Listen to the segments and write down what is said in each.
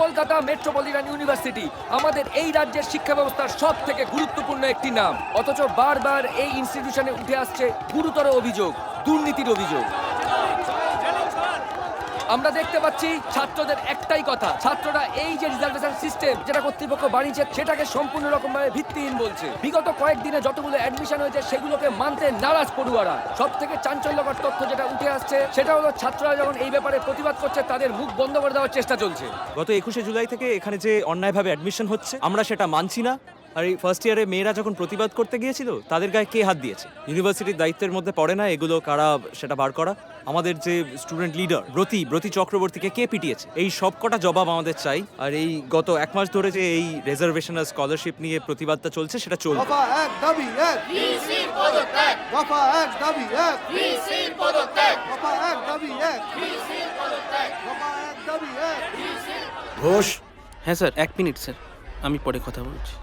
Kolkata metropolitan university আমাদের এই রাজ্যের শিক্ষা ব্যবস্থার সব থেকে গুরুত্বপূর্ণ একটি নাম, অথচ বারবার এই ইনস্টিটিউশনে উঠে আসছে গুরুতর অভিযোগ, দুর্নীতির অভিযোগ। আমরা দেখতে পাচ্ছি ছাত্রদের একটাই কথা, ছাত্ররা এই যে রিজার্ভেশন সিস্টেম যেটা কর্তৃপক্ষ বানিয়েছে সেটাকে সম্পূর্ণ রকমভাবে ভিত্তিহীন বলছে। বিগত কয়েকদিনে যতগুলো অ্যাডমিশন হয়েছে সেগুলোকে মানতে নারাজ পড়ুয়ারা। সব থেকে চাঞ্চল্যকর তথ্য যেটা উঠে আসছে সেটা হলো ছাত্ররা যখন এই ব্যাপারে প্রতিবাদ করছে তাদের মুখ বন্ধ করে দেওয়ার চেষ্টা চলছে। গত 21শে জুলাই থেকে এখানে যে অন্যায়ভাবে অ্যাডমিশন হচ্ছে আমরা সেটা মানছি না। আর এই ফার্স্ট ইয়ারে মেয়েরা যখন প্রতিবাদ করতে গিয়েছিল তাদের গায়ে কে হাত দিয়েছে? ইউনিভার্সিটির দায়িত্বের মধ্যে পড়ে না এগুলো কারা সেটা বার করা? আমাদের যে স্টুডেন্ট লিডার ব্রতি চক্রবর্তীকে কে পিটিয়েছে? এই সব কটা জবাব আমাদের চাই। আর এই গত 1 মাস ধরে যে এই রিজার্ভেশন আর স্কলারশিপ নিয়ে প্রতিবাদটা চলছে সেটা চলবে। দফা এক দাবি এক ভিসির পদত্যাগ, দফা এক দাবি এক ভিসির পদত্যাগ, দফা এক দাবি এক ভিসির পদত্যাগ, দফা এক দাবি এক ভিসির। ঘোষ। হ্যাঁ স্যার, 1 মিনিট স্যার, আমি পরে কথা বলছি।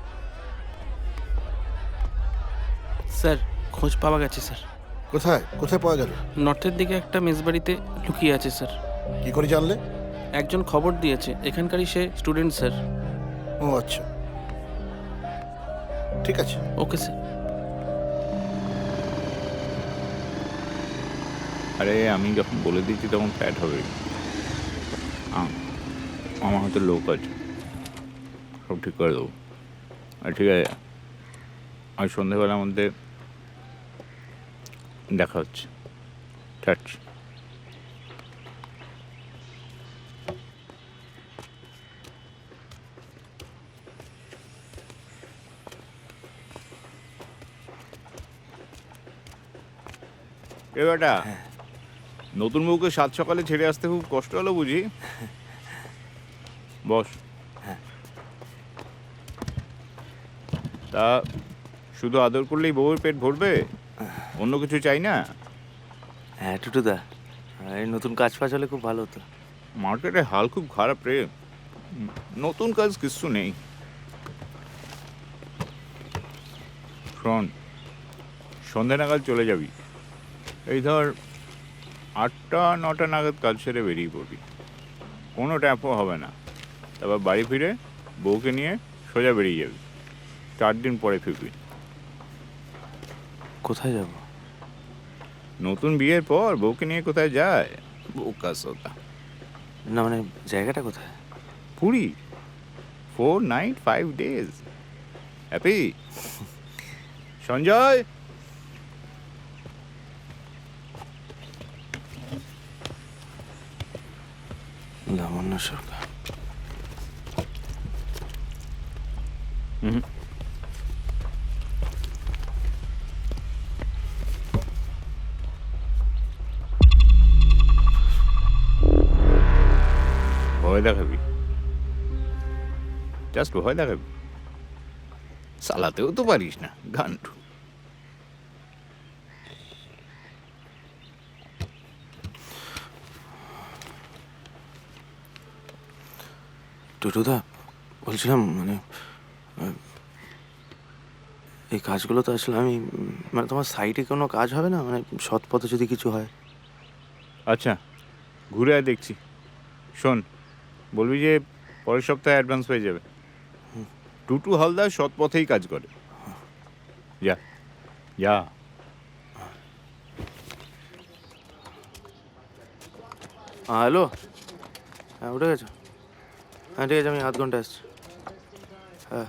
স্যার, খোঁজ পাওয়া গেছে স্যার। কোথায় কোথায় পাওয়া গেল? নর্থের দিকে একটা মেসবাড়িতে লুকিয়ে আছে স্যার। কি করে জানলে? একজন খবর দিয়েছে, এখানকারই সে স্টুডেন্ট স্যার। ও আচ্ছা, ঠিক আছে। Okay sir. আরে আমি যখন বলে দিচ্ছি তখন ফ্ল্যাট হবে। আমার হয়তো লোক আছে, সব ঠিক করে দেবো। আর ঠিক আছে, আজ সন্ধ্যেবেলার মধ্যে দেখা হচ্ছে। ছাড়ছি। এ বেটা, নতুন বউকে 7 সকালে ছেড়ে আসতে খুব কষ্ট হলো বুঝি? বস। তা শুধু আদর করলেই বউয়ের পেট ভরবে? অন্য কিছু চাই না? হ্যাঁ টুটুদা, এই নতুন কাজ ফাজ হলে খুব ভালো হতো। মার্কেটে হাল খুব খারাপ রে, নতুন কাজ কিছু নেই। শোন, সন্ধ্যা নাগাদ চলে যাবি। এই ধর 8টা-9টা নাগাদ কাজ সেরে বেরিয়ে পড়বি। কোনো ট্যাপও হবে না। তারপর বাড়ি ফিরে বউকে নিয়ে সোজা বেরিয়ে যাবি। 4 দিন পরে ফিরবি। কোথায় যাব? নতুন বিয়ের পর বউকে নিয়ে কোথায় যায়? বোকা সোতা। না মানে জায়গাটা কোথায়? Puri. 4 night 5 days। Happy? Sanjay, Labanya Sarkar. ভয় দেখাবি? জাস্ট ভয় দেখাবি? চালাতেও তো পারিস না গান্ডু। টুটুদা, বলছিলাম মানে এই কাজগুলো তো আসলে আমি মানে তোমার সাইটে কোনো কাজ হবে না, মানে সৎ পথে যদি কিছু হয়? আচ্ছা, ঘুরে আয় দেখছি। শোন, বলবি যে পরের সপ্তাহে অ্যাডভান্স পেয়ে যাবে। টুটু হালদার সৎ পথেই কাজ করে। যা যা। হ্যালো, হ্যাঁ উঠে গেছো? হ্যাঁ ঠিক আছে, আমি 0.5 ঘন্টা আসছি। হ্যাঁ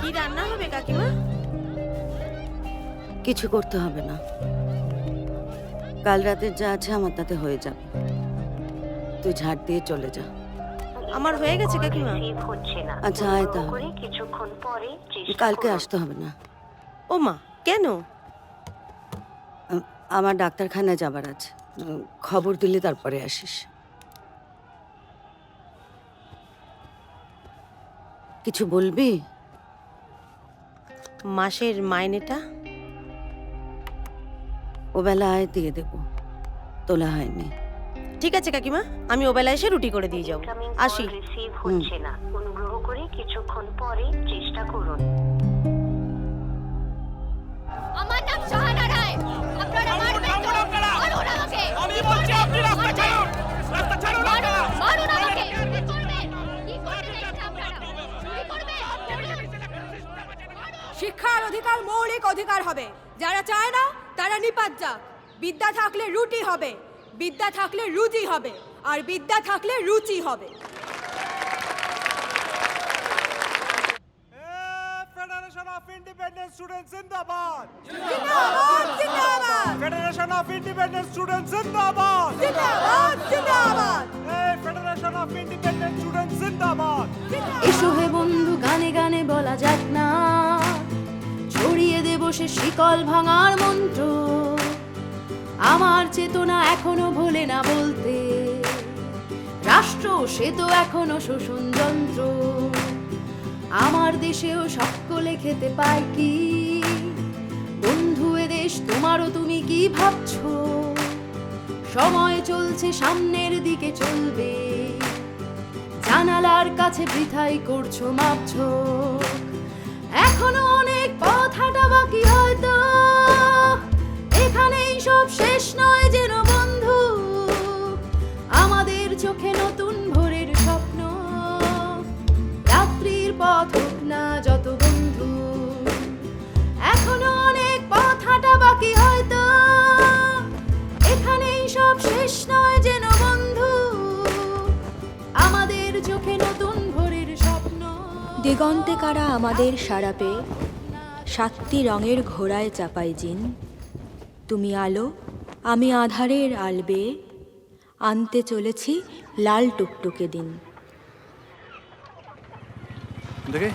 কি রান্না হবে কাকিমা? কিছু করতে হবে না, কাল রাতের যা আছে আমার তাতে হয়ে যাবে। তুই ঝাড় দিয়ে চলে যা। আমার হয়ে গেছে কাকিমা। আচ্ছা আয় তাহলে, কালকে আসতে হবে না। ও মা, কেন? আমার ডাক্তারখানায় যাবার আছে, খবর দিলে তারপরে আসিস। কিছু বলবি? মাসের মাইনেটা ও বেলা আয় দিয়ে দেবো, তোলা হয়নি। ঠিক আছে কাকিমা, আমি ওবেলা এসে রুটি করে দিয়ে যাবো। আসি। রিসিভ হচ্ছে না, অনুগ্রহ করে কিছুক্ষণ পরে চেষ্টা করুন। আমার নাম শাহানা রায়। আপনারা মারবেন তো? মারুন আমাকে। আমি বলছি আপনি রাস্তা ছাড়ুন, রাস্তা ছাড়ুন আপনারা। মারুন আমাকে। কি করবেন? কি করতে চাইছেন আপনারা? চুরি করবেন? শিক্ষার অধিকার মৌলিক অধিকার হবে। যারা চায় না তারা নিপাত যাক। বিদ্যা থাকলে রুটি হবে, বিদ্যা থাকলে রুজি হবে, আর বিদ্যা থাকলে রুচি হবে। ফেডারেশন অফ ইন্ডিপেন্ডেন্ট স্টুডেন্ট জিন্দাবাদ! জিন্দাবাদ জিন্দাবাদ ফেডারেশন অফ ইন্ডিপেন্ডেন্ট স্টুডেন্ট জিন্দাবাদ! জিন্দাবাদ জিন্দাবাদ ফেডারেশন অফ ইন্ডিপেন্ডেন্ট স্টুডেন্ট জিন্দাবাদ! এসো হে বন্ধু, গানে গানে বলা যাক না, ছড়িয়ে দেব সে শিকল ভাঙার মন্ত্র। আমার চেতনা এখনো ভোলে না বলতে, রাষ্ট্র সে তো এখনো শোষণ যন্ত্র। আমার দেশেও সকলে খেতে পায় কি? বন্ধু এ দেশ তোমারও, তুমি কি ভাবছো? সময় চলছে, সামনের দিকে চলবে, জানালার কাছে বৃথাই করছো মাপছো। এখনো অনেক পথ হাঁটা বাকি হয়তো, এখানেই সব শেষ নয় যেন বন্ধু। আমাদের চোখে নতুন ভোরের স্বপ্ন, রাত্রির পথ হোক না যত বন্ধু। এখনো অনেক পথ হাঁটা বাকি হয়তো, এখানেই সব শেষ নয় যেন বন্ধু। আমাদের চোখে নতুন ভোরের স্বপ্ন। দিগন্তে কারা আমাদের সারা পেয়ে, সাতটি রঙের ঘোড়ায় চাপাই জিন। তুমি আলো, আমি আধারের আলবে, আনতে চলেছি লাল টুকটুকে দিন। দেখে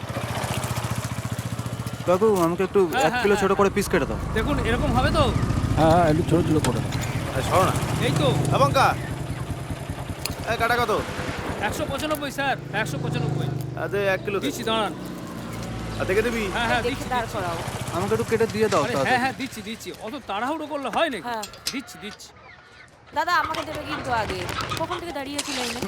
কাকু, আমাকে একটু 1 কিলো ছোট করে পিস কেটে দাও। দেখুন এরকম হবে তো? হ্যাঁ, একটু ছোট ছোট করে দাও। সরো না। এই তো এবঙ্কা, এই কাটা কত? 195 স্যার, 195। আদে 1 কিলো দিচ্ছি, দাঁড়ান। আর দেখে দিবি। হ্যাঁ হ্যাঁ দিচ্ছি। আমাকে একটু কেটে দিয়ে দাও। আরে হ্যাঁ হ্যাঁ দিচ্ছি দিচ্ছি, অত তাড়াহুড়ো করলে হয় নাকি? দিচ্ছি দিচ্ছি। দাদা আমাকে দেবে কিন্তু আগে। কখন থেকে দাঁড়িয়ে আছি লাইনে?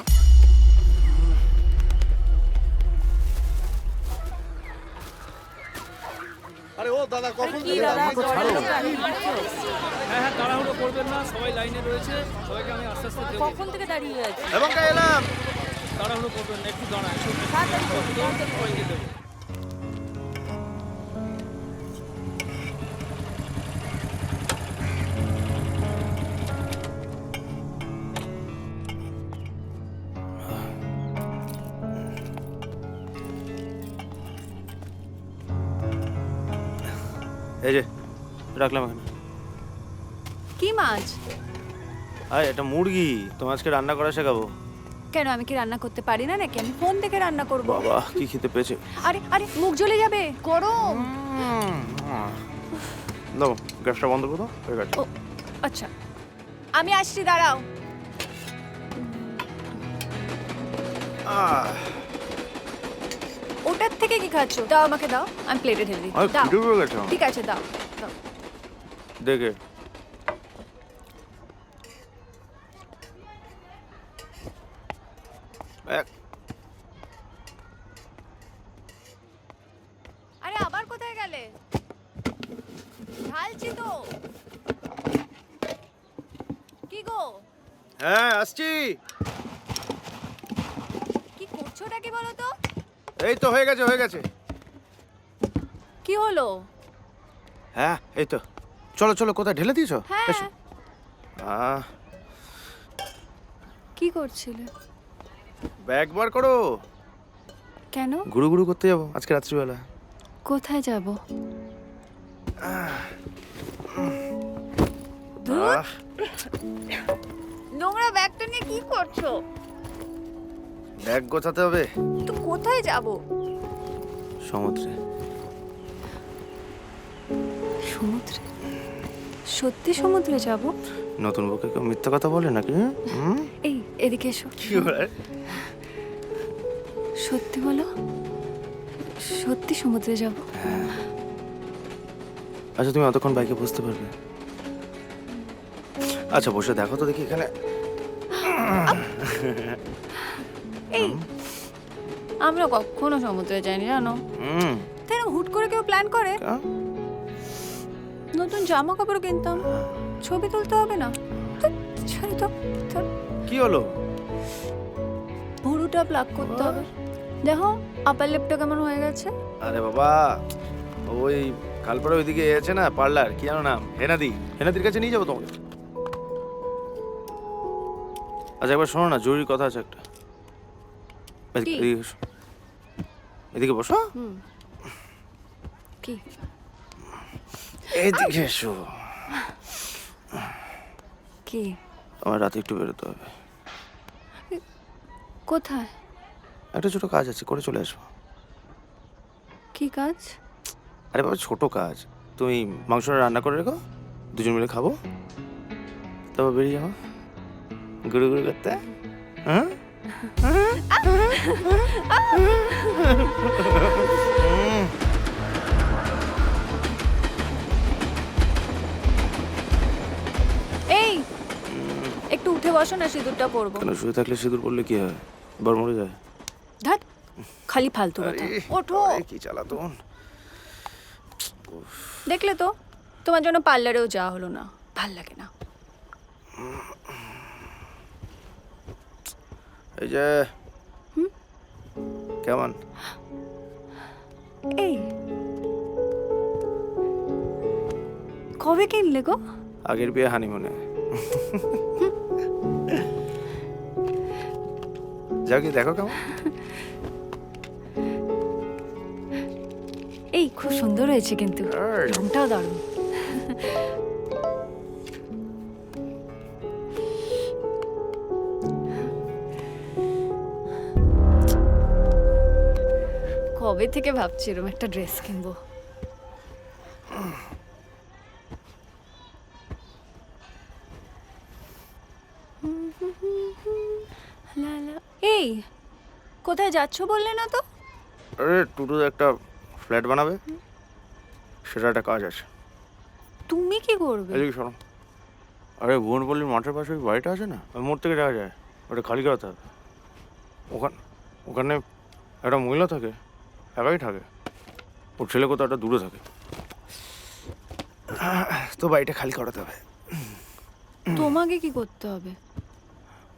আরে ও দাদা, কখন কি দাদা, হ্যাঁ হ্যাঁ তাড়াহুড়ো করবেন না, সবাই লাইনে রয়েছে, সবাইকে আমি আস্তে আস্তে দেবো। কখন থেকে দাঁড়িয়ে আছি? এবঙ্কা এলাম। তাড়াহুড়ো করবেন না, একটু দাঁড়ান। সবাইকে দেবো। এই যে রাখলাম এখানে। কি মাছ? আরে এটা মুরগি, তোমার আজকে রান্না করা শেখাবো। কেন, আমি কি রান্না করতে পারি না নাকি? আমি ফোন থেকে রান্না করব। বাবা কি খেতে পেয়েছে। আরে আরে, মুখ জ্বলে যাবে, গরম। দাও, গ্যাসটা বন্ধ করো। হয়ে গেছে। ও আচ্ছা, আমি আসছি, দাঁড়াও। ওটার থেকে কি খাচ্ছ? দাও আমাকে, দাও, আমি প্লেটে ঢেলে দিই। আরে দাও। খিদে পেয়ে গেছে। ঠিক আছে, দাও দাও। দেখে আরে আবার কোথায় গেলে? ঢালছি তো। কি গো? হ্যাঁ আসছি। কি করছোটা কি বলো তো? এই তো হয়ে গেছে, হয়ে গেছে। কি হলো? হ্যাঁ এই তো। চলো চলো, কোথায় ঢেলে দিয়েছো? হ্যাঁ। এসো। কি করছিলে? ব্যাগ বার করো। কেন? গুরু গুরু করতে যাবো আজকে রাত্রিবেলা। কোথায় যাব? নোংরা ব্যাগটা নিয়ে কি করছো? ব্যাগ গোছাতে হবে। তো কোথায় যাব? সমুদ্রে। সমুদ্রে? সত্যি সমুদ্রে যাব? নতুন বউকে কেউ মিথ্যা কথা বলে নাকি? এই এদিকে এসো। কি বলে? সত্যি বলো, সত্যি সমুদ্রে যাব? আচ্ছা তুমি অতক্ষণ বাইকে বসতে পারবে? আচ্ছা বসে দেখো তো দেখি এখানে এই আমরা কখনো সমুদ্রে যাইনি জানো, তাই না? হুট করে কেউ প্ল্যান করে নতুন জামা কাপড় কিনতাম, ছবি তুলতে হবে না, ছাড়ি তো। কি হলো? ভুরুটা প্লাগ করতে হবে। দেখো আপার লিপটা কেমন হয়ে গেছে। আরে বাবা, ওই খালপাড়া ওইদিকে আছে না পার্লার, কি জানো নাম, হেনাদির কাছে নিয়ে যাবো তোমাকে। আচ্ছা একবার শোনো না, জরুরি কথা আছে একটা। এদিকে এসো। এদিকে বসো। কি? এদিকে এসো। কি? আমার রাতে একটু বেরোতে হবে। কোথায়? একটা ছোট কাজ আছে, করে চলে আসবো। কি কাজ? আরে বাবা ছোট কাজ, তুমি মাংসটা রান্না করে রেখো, দুজন মিলে খাবো, তারপর বেরিয়ে যাবো গুড়ু গুড়ু করতে। হ্যাঁ এই একটু উঠে বসো না, সিঁদুরটা পরবো। কেন শুয়ে থাকলে সিঁদুর পড়লে কি হয়, বার মরে যায়? ধ্যাৎ, খালি ফালতু কথা। ওঠো। কি চালাতন। দেখলে তো, তোমার জন্য পার্লারেও যাওয়া হলো না, ভাল লাগে না। এই যে কেমন? এই কবে কিনলে গো? আগের বিয়ে হানিমুনে। যাও কি দেখো কেমন। এই খুব সুন্দর হয়েছে কিন্তু, রংটাও দারুণ। কবে থেকে ভাবছি এরকম একটা ড্রেস কিনবো। এই কোথায় যাচ্ছ বললে না তো? আরে টুটু একটা ফ্ল্যাট বানাবে, সেটা একটা কাজ আছে। তুমি কি করবে? এদিকে শোনো। আরে ভুবনপল্লীর মাঠের পাশে ওই বাড়িটা আছে না, ওই মোড় থেকে যাওয়া যায়, ওটা খালি করাতে হবে। ওখানে একটা মহিলা থাকে, একাই থাকে, ওর ছেলে কোথাও একটা দূরে থাকে, তো বাড়িটা খালি করাতে হবে। তোমাকে কি করতে হবে?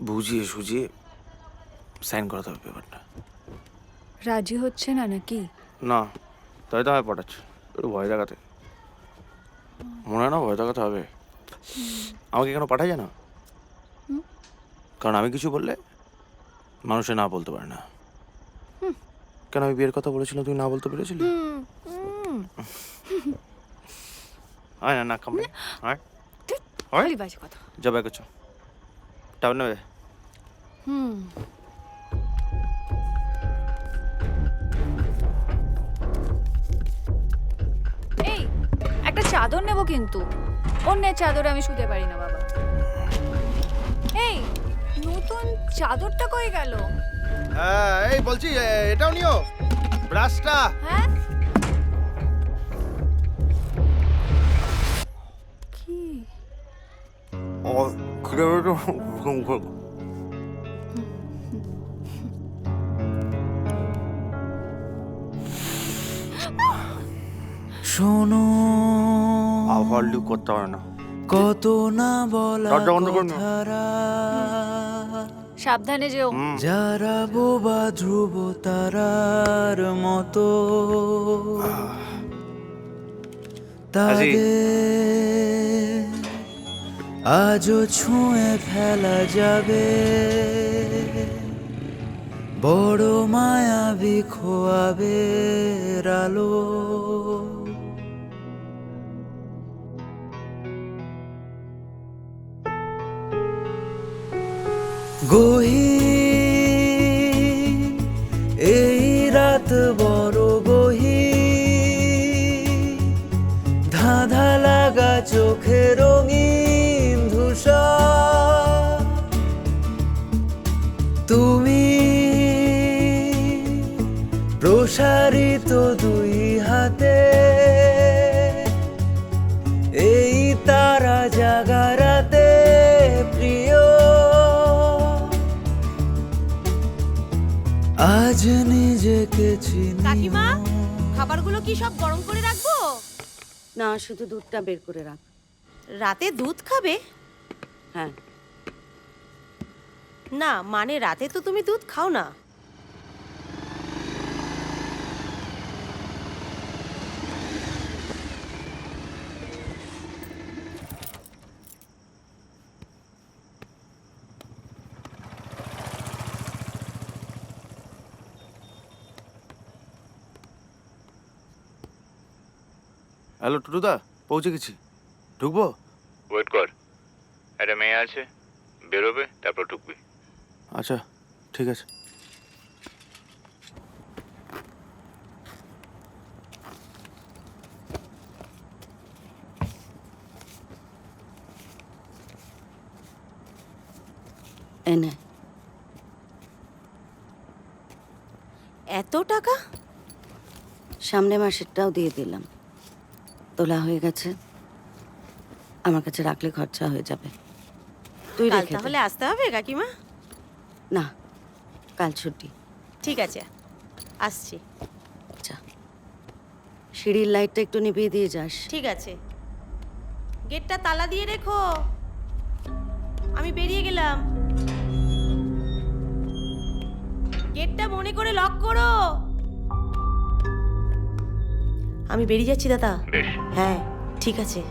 বুঝিয়ে সুঝিয়ে সাইন করাতে হবে ব্যাপারটা। রাজি হচ্ছে না নাকি? না, তাই তো আমি পাঠাচ্ছি, একটু ভয় দেখাতে। মনে হয় না ভয় দেখাতে হবে। আমাকে কেন পাঠায় জানো? কারণ আমি কিছু বললে মানুষে না বলতে পারে না। কেন আমি বিয়ের কথা বলেছিলাম, তুমি না বলতে পেরেছিলে? হয় না, না কামড়ে হয় খালি বাজে কথা। যাবে কিছু টাউন নেবে। এই একটা চাদর নেব, কিন্তু অন্যের চাদরে আমি শুতে পারি না বাবা। এই নতুন চাদরটা কই গেল? এই বলছি এটাও নিও, ব্রাশটা। হ্যাঁ কি? ও ঘুরে শোনো, আওয়াজ করতে হয় না, কত না বলা দরজা বন্ধ করো না। কথারা, সাবধানে যেও। যারা বোবা ধ্রুব তারার মতো, তাদের আজও ছুঁয়ে ফেলা যাবে, বড় মায়াবী খোয়াবের আলো। গহীন এই রাত বড় গহীন, ধাঁধা লাগা চোখে রঙিন ধূসর, তুমি প্রসারিত দুই হাতে, এই তারা জাগারাতে প্রিয়, যে নিজেকে চিনি কাকিমা খাবারগুলো কি সব গরম করে রাখবো? না, শুধু দুধটা বের করে রাখ। রাতে দুধ খাবে? হ্যাঁ। না মানে রাতে তো তুমি দুধ খাও না। হ্যালো টুটুদা, পৌঁছে গেছি। ঢুকবো? ওয়েট কর, একটা মেয়ে আছে, বেরোবে তারপর ঢুকবি। আচ্ছা ঠিক আছে। এনে এত টাকা? সামনে মাসেরটাও দিয়ে দিলাম। তোলা হয়ে গেছে, আমার কাছে রাখলে খরচা হয়ে যাবে। তুই কাল রেখে দে। তাহলে আসতে হবে কাকিমা? না, কাল ছুটি। ঠিক আছে, আসছি। আচ্ছা, সিঁড়ির লাইটটা একটু নিভিয়ে দিয়ে যাস। ঠিক আছে, গেটটা তালা দিয়ে রেখো। আমি বেরিয়ে গেলাম। গেটটা মনে করে লক করো। আমি বেরিয়ে যাচ্ছি দাদা। বেশ। হ্যাঁ ঠিক আছে।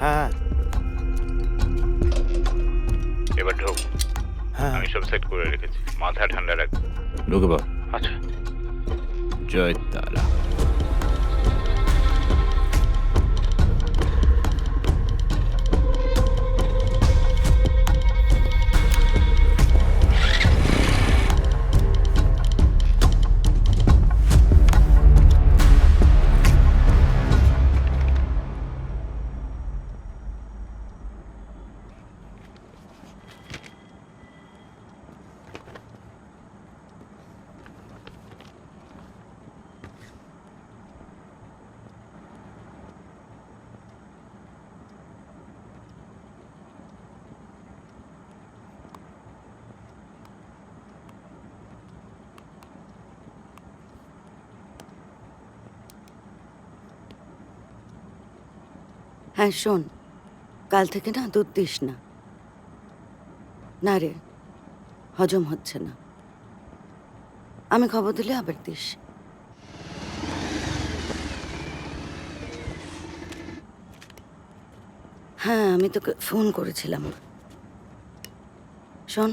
হ্যাঁ এবার ঢোক। হ্যাঁ আমি সব সেট করে রেখেছি, মাথা ঠান্ডা রাখবি। ঢুকে পড়। আচ্ছা। জয় তারা। হ্যাঁ শোন, কাল থেকে না দুধ দিস না। না রে, হজম হচ্ছে না। আমি খবর দিলে আবার দিস। হ্যাঁ, আমি তোকে ফোন করেছিলাম। শোন,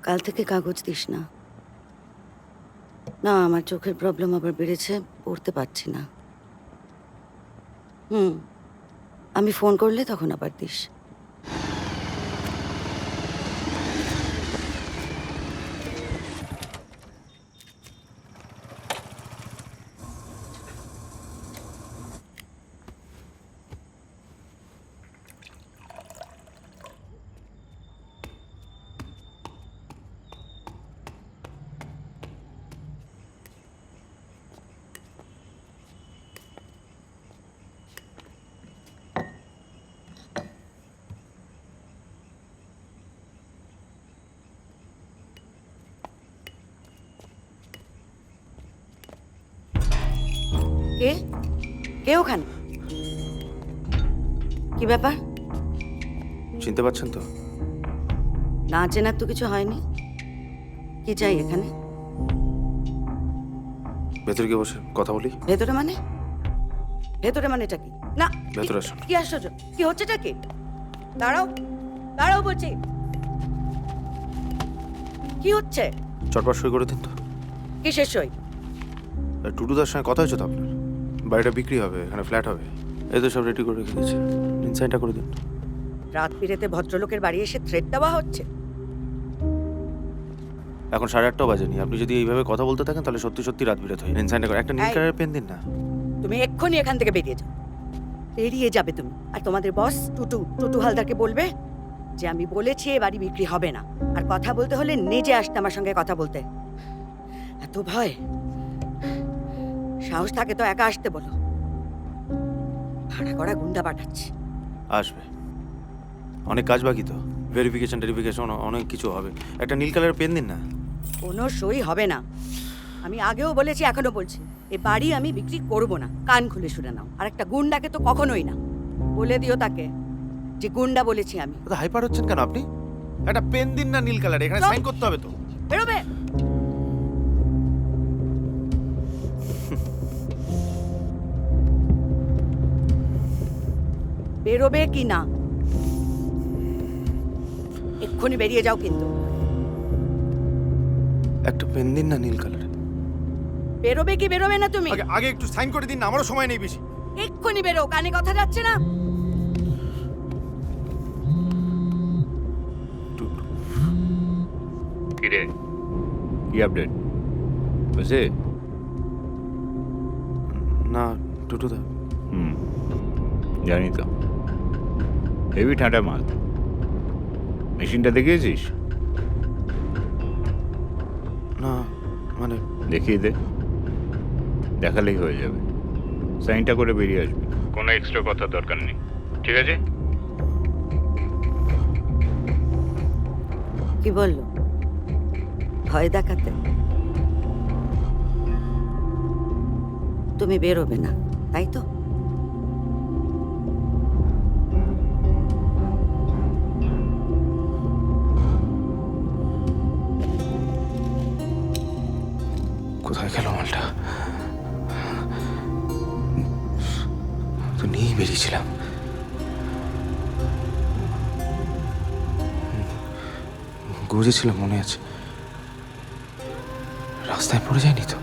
কাল থেকে কাগজ দিস না। না, আমার চোখের প্রবলেম আবার বেড়েছে, পড়তে পারছি না। আমি ফোন করলে তখন আবার দিস। কে কে ওখানে? কি ব্যাপার? চিনতে পারছেন তো? না চেনার তো কিছু হয়নি। কি চাই এখানে? ভেতরে গিয়ে বসে কথা বলি। ভেতরে মানে? ভেতরে মানেটা কি? না, ভেতরে আসুন। কি আশ্চর্য! কি হচ্ছেটা কি? দাঁড়াও, দাঁড়াও বলছি। কি হচ্ছে? চটপট সই করে দিন তো। কিসের সই? টুটুদার সঙ্গে কথা হয়েছে তো আপনার? বাড়িটা বিক্রি হবে, এখানে ফ্ল্যাট হবে। এই তো সব রেডি করে রেখে দিয়েছে, ইনসাইডটা করে দিন। রাত বিরেতে ভদ্রলোকের বাড়ি এসে থ্রেট দেওয়া হচ্ছে। এখন 8:30টাও বাজেনি, আপনি যদি এইভাবে কথা বলতে থাকেন তাহলে সত্যি সত্যি রাত বিরাত হয়। ইনসাইডটা করে একটা নীল এই। কালারের পেন দিন না। তুমি এক্ষুনি এখান থেকে বেরিয়ে যাও, বেরিয়ে যাবে তুমি। আর তোমাদের বস টুটু হালদারকে বলবে যে আমি বলেছি এ বাড়ি বিক্রি হবে না, আর কথা বলতে হলে নিজে আসতে আমার সঙ্গে কথা বলতে। এত ভয়, সাহস থাকে তো একা আসতে বলো। ভাড়া করা গুন্ডা পাঠাচ্ছে। আসবে, অনেক কাজ বাকি তো, ভেরিফিকেশন অনেক কিছু হবে। একটা নীল কালারের পেন দিন না। কোনো সই হবে না। আমি আগেও বলেছি, এখনো বলছি, এ বাড়ি আমি বিক্রি করব না। কান খুলে শুনে নাও। আর একটা গুন্ডাকে তো কখনোই না। বলে দিও তাকে যে গুন্ডা বলেছি আমি। হাইপার হচ্ছেন কেন আপনি? একটা পেন দিন না নীল কালার, এখানে সাইন করতে হবে তো। বেরোবে। বেরোবে কি না এক্ষুনি বেরিয়ে যাও কিন্তু। একটা পেন দিন না নীল কালার। বেরোবে কি বেরোবে না তুমি? আগে একটু সাইন করে দিন না, আমারও সময় নেই বেশি। এক্ষুনি বেরো, কানে কথা যাচ্ছে না? কি রে, কি আপডেট বুঝে? না টুটুদা। জানি তো, হেভি ঠান্ডা মাল। মেশিনটা দেখিয়েছিস? না মানে দেখিয়ে দে, দেখালেই হয়ে যাবে। সাইনটা করে বেরিয়ে আসবি, কোনো এক্সট্রা কথা দরকার নেই, ঠিক আছে? কি বললো? ভয় দেখাতে? তুমি বেরোবে না, তাই তো? কোথায় গেল মালটা? তো নিয়েই বেরিয়েছিলাম। গুঁজেছিলাম মনে আছে, রাস্তায় পড়ে যায়নি তো?